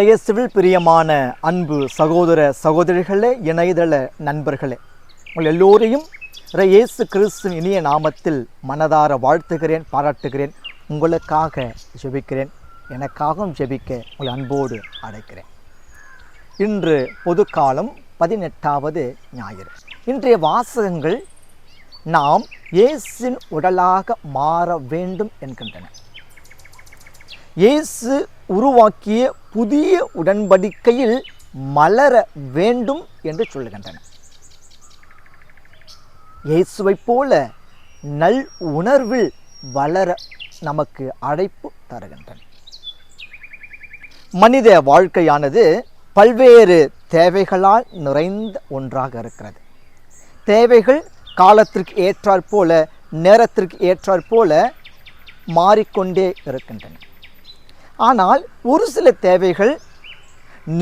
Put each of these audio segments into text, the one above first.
இயேசுவில் பிரியமான அன்பு சகோதர சகோதரிகளே, இணையதள நண்பர்களே, உங்கள் எல்லோரையும் இயேசு கிறிஸ்துவின் இனிய நாமத்தில் மனதார வாழ்த்துகிறேன், பாராட்டுகிறேன். உங்களுக்காக ஜெபிக்கிறேன், எனக்காகவும் ஜெபிக்க உங்கள் அன்போடு அழைக்கிறேன். இன்று பொதுக்காலம் 18வது ஞாயிறு. இன்றைய வாசகங்கள் நாம் இயேசுவின் உடலாக மாற வேண்டும் என்கின்றன. இயேசு உருவாக்கிய புதிய உடன்படிக்கையில் மலர வேண்டும் என்று சொல்லுகின்றன. இயேசுவைப் போல நல் உணர்வில் வளர நமக்கு அழைப்பு தருகின்றன. மனித வாழ்க்கையானது பல்வேறு தேவைகளால் நிறைந்த ஒன்றாக இருக்கிறது. தேவைகள் காலத்திற்கு ஏற்றாற்போல, நேரத்திற்கு ஏற்றாற்போல மாறிக்கொண்டே இருக்கின்றன. ஆனால் ஒரு சில தேவைகள்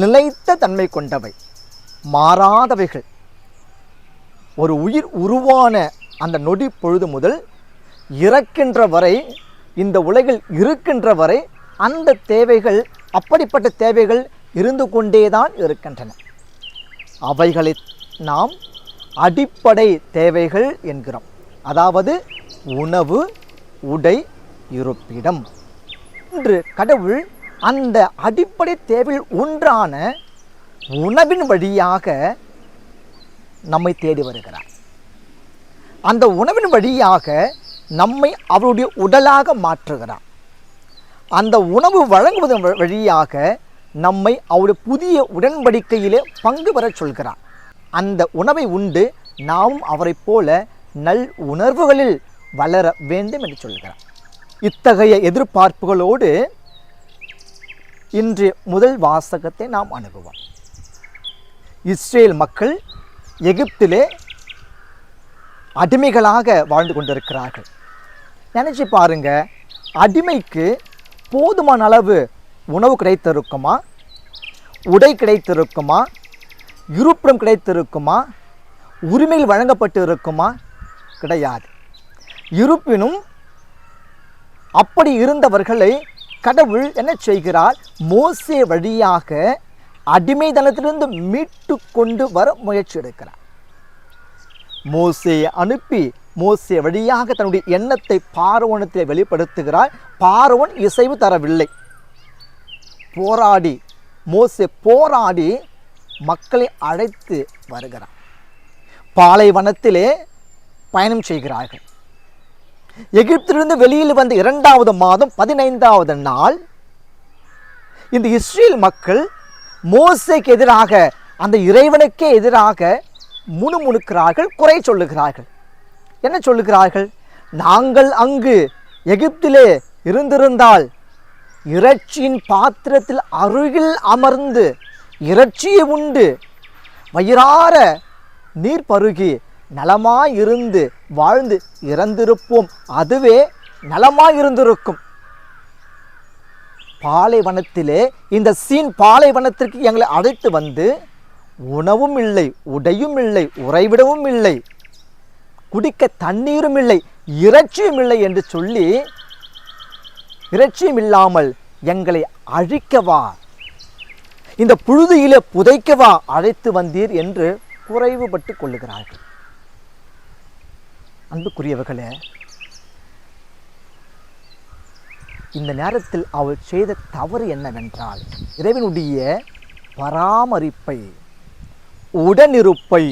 நிலைத்த தன்மை கொண்டவை, மாறாதவைகள். ஒரு உயிர் உருவான அந்த நொடி பொழுது முதல் இறக்கின்ற வரை, இந்த உலகில் இருக்கின்ற வரை அந்த தேவைகள், அப்படிப்பட்ட தேவைகள் இருந்து கொண்டேதான் இருக்கின்றன. அவைகளை நாம் அடிப்படை தேவைகள் என்கிறோம். அதாவது உணவு, உடை, இருப்பிடம். இன்று கடவுள் அந்த அடிப்படை தேவையில் ஒன்றான உணவின் வழியாக நம்மை தேடி வருகிறார். அந்த உணவின் வழியாக நம்மை அவருடைய உடலாக மாற்றுகிறார். அந்த உணவு வழங்குவதன் வழியாக நம்மை அவருடைய புதிய உடன்படிக்கையிலே பங்கு பெற சொல்கிறார். அந்த உணவை உண்டு நாமும் அவரை போல நல் உணர்வுகளில் வளர வேண்டும் என்று சொல்கிறார். இத்தகைய எதிர்பார்ப்புகளோடு இன்று முதல் வாசகத்தை நாம் அணுகுவோம். இஸ்ரேல் மக்கள் எகிப்திலே அடிமைகளாக வாழ்ந்து கொண்டிருக்கிறார்கள். நினைச்சு பாருங்க, அடிமைக்கு போதுமான அளவு உணவு கிடைத்திருக்குமா, உடை கிடைத்திருக்குமா, இருப்பிடம் கிடைத்திருக்குமா, உரிமைகள் வழங்கப்பட்டு இருக்குமா? கிடையாது. இருப்பினும் அப்படி இருந்தவர்களை கடவுள் என்ன செய்கிறார்? மோசே வழியாக அடிமைதனத்திலிருந்து மீட்டு கொண்டு வர முயற்சி எடுக்கிறார். மோசேயை அனுப்பி மோசே வழியாக தன்னுடைய எண்ணத்தை பார்வோனத்தை வெளிப்படுத்துகிறார். பார்வோன் இசைவு தரவில்லை. மோசே போராடி மக்களை அழைத்து வருகிறார். பாலைவனத்திலே பயணம் செய்கிறார்கள். எகிப்திலிருந்து வெளியில் வந்த 2வது மாதம் 15வது நாள் இந்த இஸ்ரேல் மக்கள் மோசேக்கு எதிராக, அந்த இறைவனுக்கே எதிராக முணுமுணுக்கிறார்கள், குறை சொல்லுகிறார்கள். என்ன சொல்லுகிறார்கள்? நாங்கள் அங்கு எகிப்திலே இருந்திருந்தால் இறைச்சியின் பாத்திரத்தில் அருகில் அமர்ந்து இறைச்சியை உண்டு வயிறார நீர் பருகி நலமாயிருந்து வாழ்ந்து இறந்திருப்போம், அதுவே நலமாயிருந்திருக்கும். பாலைவனத்திலே, இந்த சீன் பாலைவனத்திற்கு எங்களை அழைத்து வந்து உணவும் இல்லை, உடையும் இல்லை, உறைவிடவும் இல்லை, குடிக்க தண்ணீரும் இல்லை, இறைச்சியும் இல்லை என்று சொல்லி, இறைச்சியும் இல்லாமல் எங்களை அழிக்கவா, இந்த புழுதியிலே புதைக்கவா அழைத்து வந்தீர் என்று குறைவுபட்டு கொள்ளுகிறார்கள். அன்புக்குரியவர்களே, இந்த நேரத்தில் அவள் செய்த தவறு என்னவென்றால், இறைவனுடைய பராமரிப்பை, உடனிருப்பை,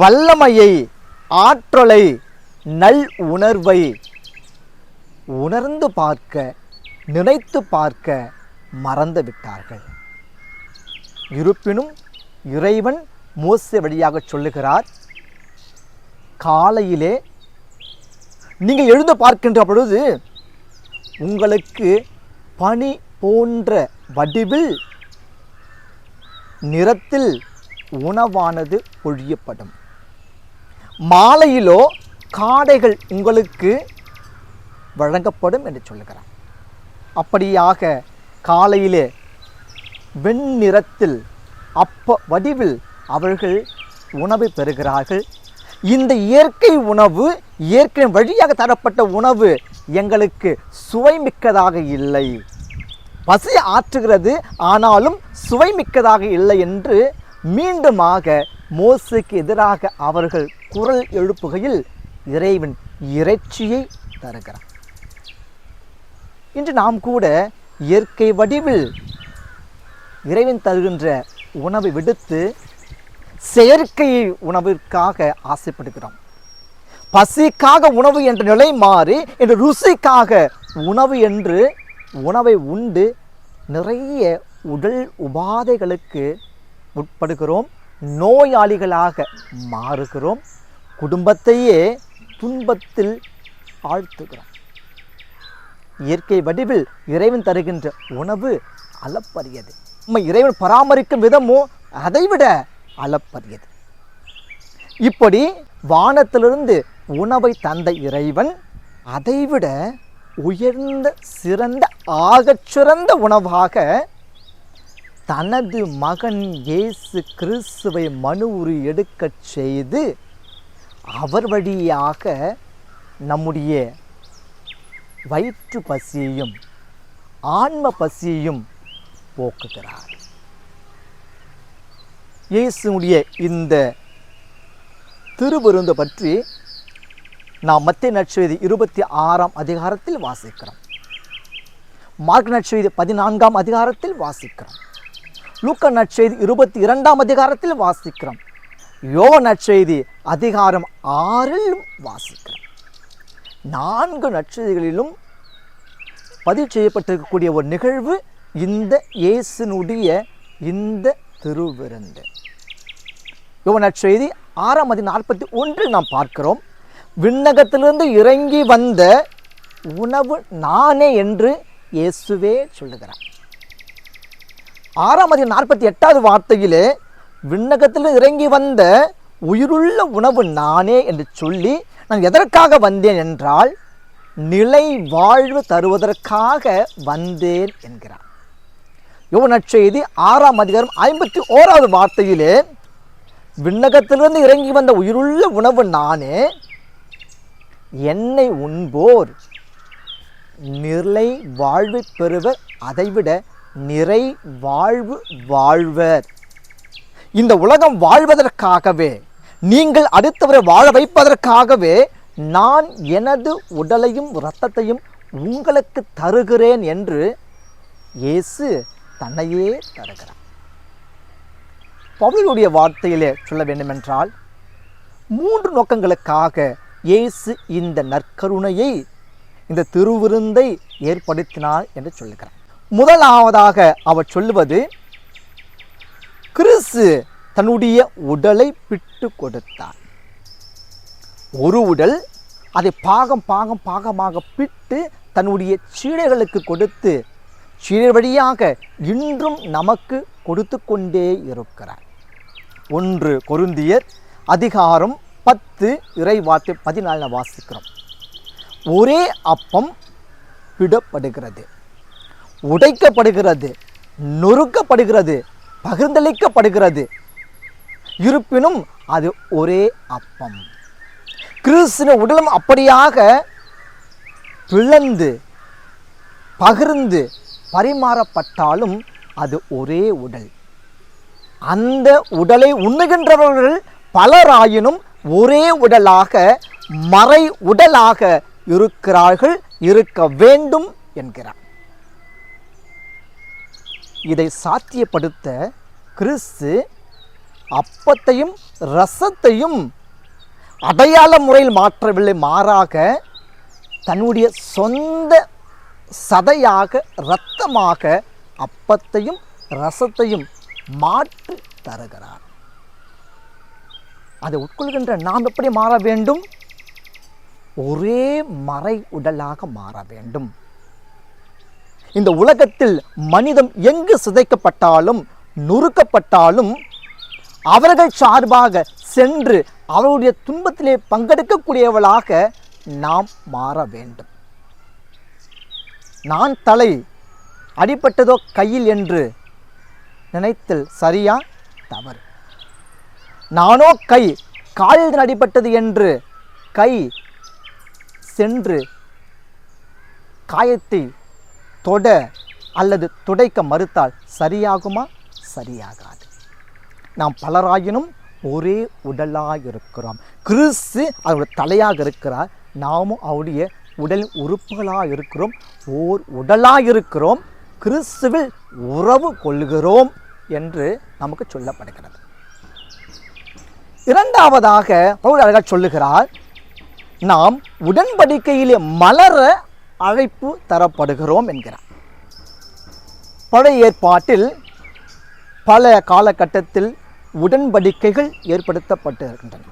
வல்லமையை, ஆற்றலை, நல் உணர்வை உணர்ந்து பார்க்க, நினைத்து பார்க்க மறந்து விட்டார்கள். இருப்பினும் இறைவன் மோசே வழியாக சொல்லுகிறார், காலையிலே நீங்கள் எழுந்து பார்க்கின்ற பொழுது உங்களுக்கு பனி போன்ற வடிவில், நிறத்தில் உணவானது பொழியப்படும். மாலையிலோ காடைகள் உங்களுக்கு வழங்கப்படும் என்று சொல்லுகிறார். அப்படியாக காலையிலே வெண்ணிறத்தில் அப்ப வடிவில் அவர்கள் உணவை பெறுகிறார்கள். இந்த இயற்கை உணவு, இயற்கையின் வழியாக தரப்பட்ட உணவு எங்களுக்கு சுவைமிக்கதாக இல்லை. பசி ஆற்றுகிறது, ஆனாலும் சுவைமிக்கதாக இல்லை என்று மீண்டுமாக மோசேக்கு எதிராக அவர்கள் குரல் எழுப்புகையில் இறைவன் இறைச்சியை தருகிறார். இன்று நாம் கூட இயற்கை வடிவில் இறைவன் தருகின்ற உணவை விடுத்து செயற்கை உணவிற்காக ஆசைப்படுகிறோம். பசிக்காக உணவு என்ற நிலை மாறி என்று ருசிக்காக உணவு என்று உணவை உண்டு நிறைய உடல் உபாதைகளுக்கு உட்படுகிறோம், நோயாளிகளாக மாறுகிறோம், குடும்பத்தையே துன்பத்தில் ஆழ்த்துகிறோம். இயற்கை வடிவில் இறைவன் தருகின்ற உணவு அளப்பரியது. நம்ம இறைவன் பராமரிக்கும் விதமோ அதைவிட அளப்பரியது. இப்படி வானத்திலிருந்து உணவை தந்த இறைவன் அதைவிட உயர்ந்த சிறந்த ஆகச்சிறந்த உணவாக தனது மகன் இயேசு கிறிஸ்துவை மனு உரு எடுக்கச் செய்து அவர் வழியாக நம்முடைய வயிற்று பசியையும் ஆன்ம பசியையும் போக்குகிறார். இயேசுடைய இந்த திருவிருந்து பற்றி நாம் மத்தேயு நற்செய்தி 26ஆம் அதிகாரத்தில் வாசிக்கிறோம், மார்க் நற்செய்தி 14ஆம் அதிகாரத்தில் வாசிக்கிறோம், லூக்கா நற்செய்தி 22ஆம் அதிகாரத்தில் வாசிக்கிறோம், யோவான் நற்செய்தி அதிகாரம் 6 வாசிக்கிறோம். 4 நற்செய்திகளிலும் பதிவு செய்யப்பட்டிருக்கக்கூடிய ஒரு நிகழ்வு இந்த இயேசுனுடைய இந்த திருவிருந்து. யோவான் நற்செய்தி 6:41 நாம் பார்க்கிறோம், விண்ணகத்திலிருந்து இறங்கி வந்த உணவு நானே என்று இயேசுவே சொல்லுகிறார். 6:48 வார்த்தையிலே விண்ணகத்திலிருந்து இறங்கி வந்த உயிருள்ள உணவு நானே என்று சொல்லி, நான் எதற்காக வந்தேன் என்றால் நிலை வாழ்வு தருவதற்காக வந்தேன் என்கிறார். யோவான் நற்செய்தி 6ஆம் அதிகாரம் 51வது வார்த்தையிலே விண்ணகத்திலிருந்து இறங்கி வந்த உயிருள்ள உணவு நானே, என்னை உண்போர் நிலை வாழ்வை பெறுவர், அதைவிட நிறை வாழ்வு வாழ்வர். இந்த உலகம் வாழ்வதற்காகவே, நீங்கள் அடுத்தவரை வாழ வைப்பதற்காகவே நான் எனது உடலையும் இரத்தத்தையும் உங்களுக்கு தருகிறேன் என்று இயேசு தன்னையே தருகிறார். பவுலுடைய வார்த்தையிலே சொல்ல வேண்டுமென்றால் 3 நோக்கங்களுக்காக இயேசு இந்த நற்கருணையை, இந்த திருவிருந்தை ஏற்படுத்தினார் என்று சொல்லுகிறார். முதலாவதாக அவர் சொல்லுவது, கிறிஸ்து தன்னுடைய உடலை பிட்டு கொடுத்தார். ஒரு உடல், அதை பாகமாக பிட்டு தன்னுடைய சீடர்களுக்கு கொடுத்து சீடர் வழியாக இன்றும் நமக்கு கொடுத்து கொண்டே இருக்கிறார். 1 கொரிந்தியர் அதிகாரம் 10 இறைவார்த்தை 14 வாசிக்கிறோம். ஒரே அப்பம் பிடப்படுகிறது, உடைக்கப்படுகிறது, நொறுக்கப்படுகிறது, பகிர்ந்தளிக்கப்படுகிறது, இருப்பினும் அது ஒரே அப்பம். கிறிஸ்துவின் உடலும் அப்படியாக பிளந்து பகிர்ந்து பரிமாறப்பட்டாலும் அது ஒரே உடல். அந்த உடலை உண்ணுகின்றவர்கள் பலராயினும் ஒரே உடலாக மறை உடலாக இருக்கிறார்கள், இருக்க வேண்டும் என்கிறார். இதை சாத்தியப்படுத்த கிறிஸ்து அப்பத்தையும் இரசத்தையும் அடையாள முறையில் மாற்றவில்லை, மாறாக தன்னுடைய சொந்த சதையாக இரத்தமாக அப்பத்தையும் இரசத்தையும் மாற்றி தருகிறார். அதை உட்கொள்கின்ற நாம் எப்படி மாற வேண்டும்? ஒரே மறை உடலாக மாற வேண்டும். இந்த உலகத்தில் மனிதம் எங்கு சிதைக்கப்பட்டாலும் நொறுக்கப்பட்டாலும் அவர்கள் சார்பாக சென்று அவருடைய துன்பத்திலே பங்கெடுக்கக்கூடியவளாக நாம் மாற வேண்டும். நான் தலை, அடிபட்டதோ கையில் என்று நினைத்தல் சரியா தவறு. நானோ கை, காலில் அடிபட்டது என்று கை சென்று காயத்தை தொட அல்லது துடைக்க மறுத்தால் சரியாகுமா? சரியாகாது. நாம் பலராயினும் ஒரே உடலாக இருக்கிறோம். கிறிஸ்து அவருடைய தலையாக இருக்கிறார், நாமும் அவருடைய உடல் உறுப்புகளாக இருக்கிறோம், ஓர் உடலாக இருக்கிறோம், கிறிஸ்துவில் உறவு கொள்கிறோம் என்று நமக்கு சொல்லப்படுகிறது. இரண்டாவதாக பவுல் அழகாக சொல்லுகிறார், நாம் உடன்படிக்கையிலே மலர அழைப்பு தரப்படுகிறோம் என்கிறார். பழைய ஏற்பாட்டில் பல காலகட்டத்தில் உடன்படிக்கைகள் ஏற்படுத்தப்பட்டு இருக்கின்றன.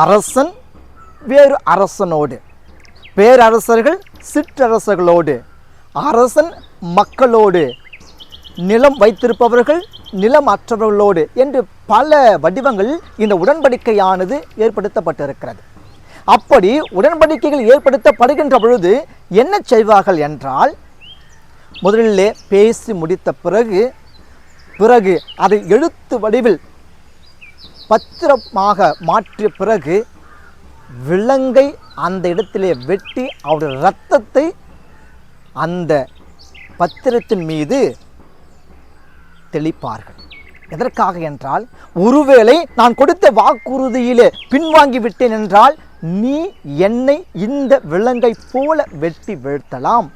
அரசன் வேறு அரசனோடு, பேரரசர்கள் சிற்றரசர்களோடு, அரசன் மக்களோடு, நிலம் வைத்திருப்பவர்கள் நிலம் அற்றவர்களோடு என்று பல வடிவங்களில் இந்த உடன்படிக்கையானது ஏற்படுத்தப்பட்டிருக்கிறது. அப்படி உடன்படிக்கைகள் ஏற்படுத்தப்படுகின்ற பொழுது என்ன செய்வார்கள் என்றால், முதலிலே பேசி முடித்த பிறகு அதை எழுத்து வடிவில் பத்திரமாக மாற்றிய பிறகு விலங்கை அந்த இடத்திலே வெட்டி அவருடைய இரத்தத்தை அந்த பத்திரத்தின் மீது தெளிப்பார்கள். எதற்காக என்றால், ஒருவேளை நான் கொடுத்த வாக்குறுதியிலே பின்வாங்கி விட்டேன் என்றால் நீ என்னை இந்த விலங்கை போல வெட்டி வீழ்த்தலாம்,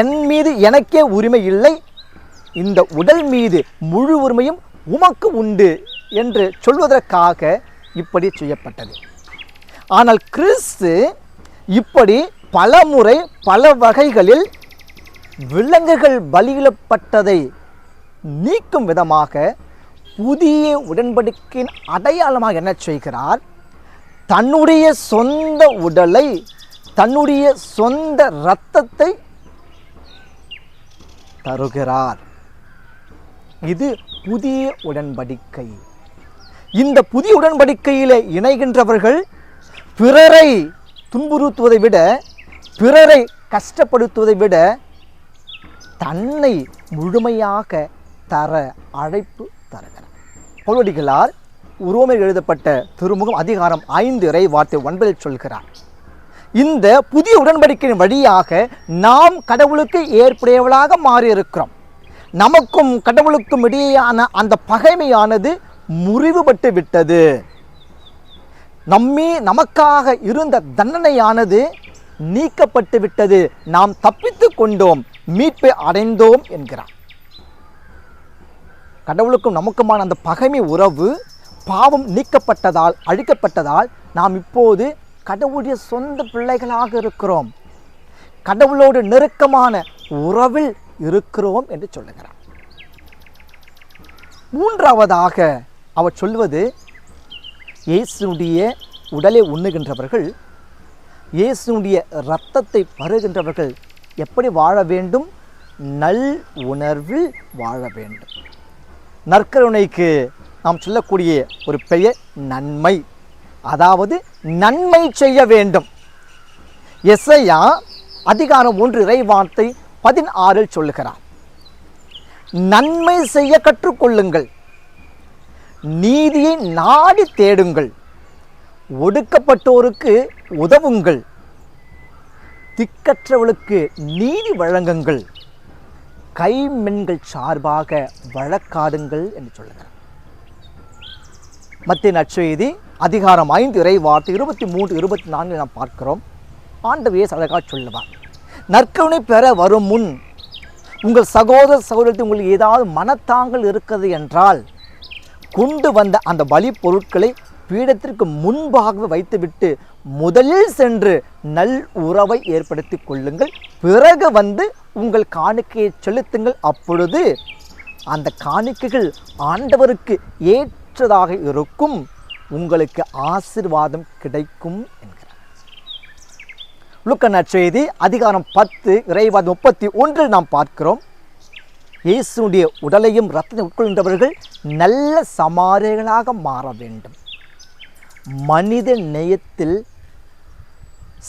என் மீது எனக்கே உரிமை இல்லை, இந்த உடல் மீது முழு உரிமையும் உமக்கு உண்டு என்று சொல்வதற்காக இப்படி செய்யப்பட்டது. ஆனால் கிறிஸ்து இப்படி பல முறை பல வகைகளில் விலங்குகள் பலியிடப்பட்டதை நீக்கும் விதமாக புதிய உடன்படிக்கையின் அடையாளமாக என்ன செய்கிறார்? தன்னுடைய சொந்த உடலை, தன்னுடைய சொந்த இரத்தத்தை தருகிறார். இது புதிய உடன்படிக்கை. இந்த புதிய உடன்படிக்கையிலே இணைகின்றவர்கள் பிறரை துன்புறுத்துவதை விட, பிறரை கஷ்டப்படுத்துவதை விட தன்னை முழுமையாக தர அழைப்பு தருகிறார். பவுலடிகளார் உரோமையில் எழுதப்பட்ட திருமுகம் அதிகாரம் 5 இறை வார்த்தை 9 சொல்கிறார், இந்த புதிய உடன்படிக்கையின் வழியாக நாம் கடவுளுக்கு ஏற்புடையவளாக மாறியிருக்கிறோம். நமக்கும் கடவுளுக்கும் இடையேயான அந்த பகைமையானது முறிவுபட்டு விட்டது. நமக்காக இருந்த தண்டனையானது நீக்கப்பட்டு விட்டது. நாம் தப்பித்து கொண்டோம், மீட்பை அடைந்தோம் என்கிறார். கடவுளுக்கும் நமக்குமான அந்த பகைமை உறவு பாவம் நீக்கப்பட்டதால், அழிக்கப்பட்டதால் நாம் இப்போது கடவுளுடைய சொந்த பிள்ளைகளாக இருக்கிறோம், கடவுளோடு நெருக்கமான உறவில் இருக்கிறோம் என்று சொல்லுகிறார். மூன்றாவதாக அவர் சொல்வது, இயேசுடைய உடலை உண்ணுகின்றவர்கள், இயேசுடைய இரத்தத்தை பருகின்றவர்கள் எப்படி வாழ வேண்டும்? நல் உணர்வில் வாழ வேண்டும். நற்கருணைக்கு நாம் சொல்லக்கூடிய ஒரு பெயர் நன்மை, அதாவது நன்மை செய்ய வேண்டும். எசையா அதிகாரம் 1 இறை வார்த்தை 16 சொல்லுகிறார், நன்மை செய்ய கற்றுக்கொள்ளுங்கள், நீதியை நாடி தேடுங்கள், ஒடுக்கப்பட்டோருக்கு உதவுங்கள், திக்கற்றவளுக்கு நீதி வழங்குங்கள், கைமென்கள் சார்பாக வழக்காடுங்கள் என்று சொல்லுகிறார். மத்திய நற்செய்தி அதிகாரம் 5 இறை வார்த்தை 23, 24 நாம் பார்க்கிறோம். ஆண்டவர் இயேசு அழகாக சொல்லுவார், நற்கருணை பெற வரும் முன் உங்கள் சகோதர சகோதரத்தில் உங்களுக்கு ஏதாவது மனத்தாங்கள் இருக்கிறது என்றால் கொண்டு வந்த அந்த பலி பொருட்களை பீடத்திற்கு முன்பாக வைத்துவிட்டு முதலில் சென்று நல் உறவை ஏற்படுத்தி கொள்ளுங்கள், பிறகு வந்து உங்கள் காணிக்கையை செலுத்துங்கள், அப்பொழுது அந்த காணிக்கைகள் ஆண்டவருக்கு ஏற்றதாக இருக்கும், உங்களுக்கு ஆசீர்வாதம் கிடைக்கும் என்கிறார். லூக்கா நற்செய்தி அதிகாரம் 10 இறைவார்த்தை 31 நாம் பார்க்கிறோம், இயேசுடைய உடலையும் இரத்தத்தையும் உட்கொள்கின்றவர்கள் நல்ல சமாரியர்களாக மாற வேண்டும், மனித நேயத்தில்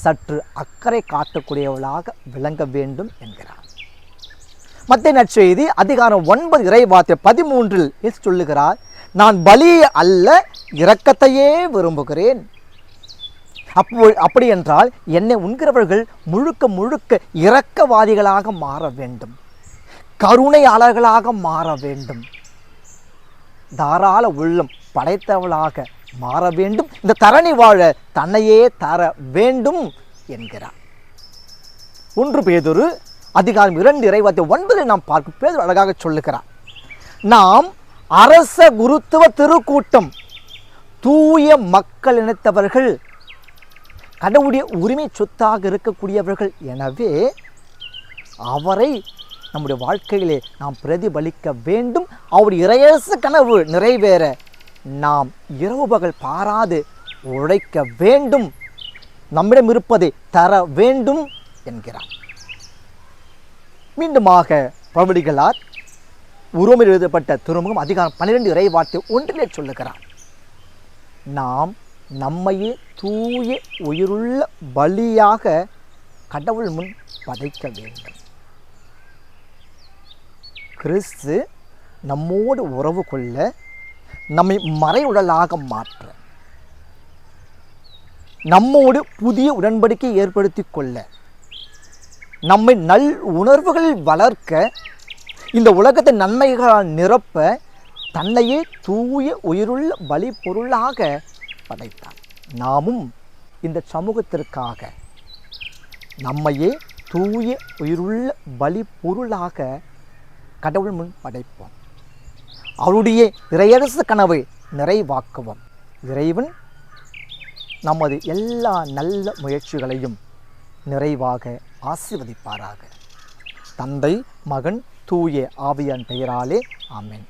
சற்று அக்கறை காட்டக்கூடியவர்களாக விளங்க வேண்டும் என்கிறார். மத்திய நற்செய்தி அதிகாரம் 9 இறை வார்த்தை 13 இயேசு சொல்லுகிறார், நான் பலியை அல்ல இரக்கத்தையே விரும்புகிறேன். அப்படி என்றால் என்னை உண்கிறவர்கள் முழுக்க முழுக்க இரக்கவாதிகளாக மாற வேண்டும், கருணையாளர்களாக மாற வேண்டும், தாராள உள்ளம் படைத்தவளாக மாற வேண்டும், இந்த தரணி வாழ தன்னையே தர வேண்டும் என்கிறார். 1 பேதுரு அதிகாரம் 2 இறைவார்த்தை 9 நாம் பார்க்கும் பேதுரு அழகாக சொல்லுகிறார். நாம் அரச குருத்துவ திருக்கூட்டம், தூய மக்கள் இனத்தவர்கள், கடவுளுடைய உரிமை சொத்தாக இருக்கக்கூடியவர்கள். எனவே அவரை நம்முடைய வாழ்க்கையிலே நாம் பிரதிபலிக்க வேண்டும். அவருடைய இறையரசு கனவு நிறைவேற நாம் இரவு பகல் பாராது உழைக்க வேண்டும், நம்மிடம் இருப்பதை தர வேண்டும் என்கிறார். மீண்டுமாக பவுலடிகளார் உரோமில் எழுதப்பட்ட திருமுகம் அதிகாரம் 12 இறைவார்த்தை 1 சொல்லுகிறார். நாம் நம்மையே தூய உயிருள்ள பலியாக கடவுள் முன் படைக்க வேண்டும். கிறிஸ்து நம்மோடு உறவு கொள்ள, நம்மை மறைவுடலாக மாற்ற, நம்மோடு புதிய உடன்படிக்கை ஏற்படுத்தி கொள்ள, நம்மை நல் உணர்வுகளில் வளர்க்க, இந்த உலகத்தை நன்மைகளால் நிரப்ப தன்னையே தூய உயிருள்ள பலி பொருளாக படைத்தார். நாமும் இந்த சமூகத்திற்காக நம்மையே தூய உயிருள்ள பலி பொருளாக கடவுள் முன் படைப்போம். அவருடைய இறையரசு கனவை நிறைவாக்குவோம். இறைவன் நமது எல்லா நல்ல முயற்சிகளையும் நிறைவாக ஆசீர்வதிப்பாராக. தந்தை, மகன், தூய ஆவியான் பெயராலே ஆமென்.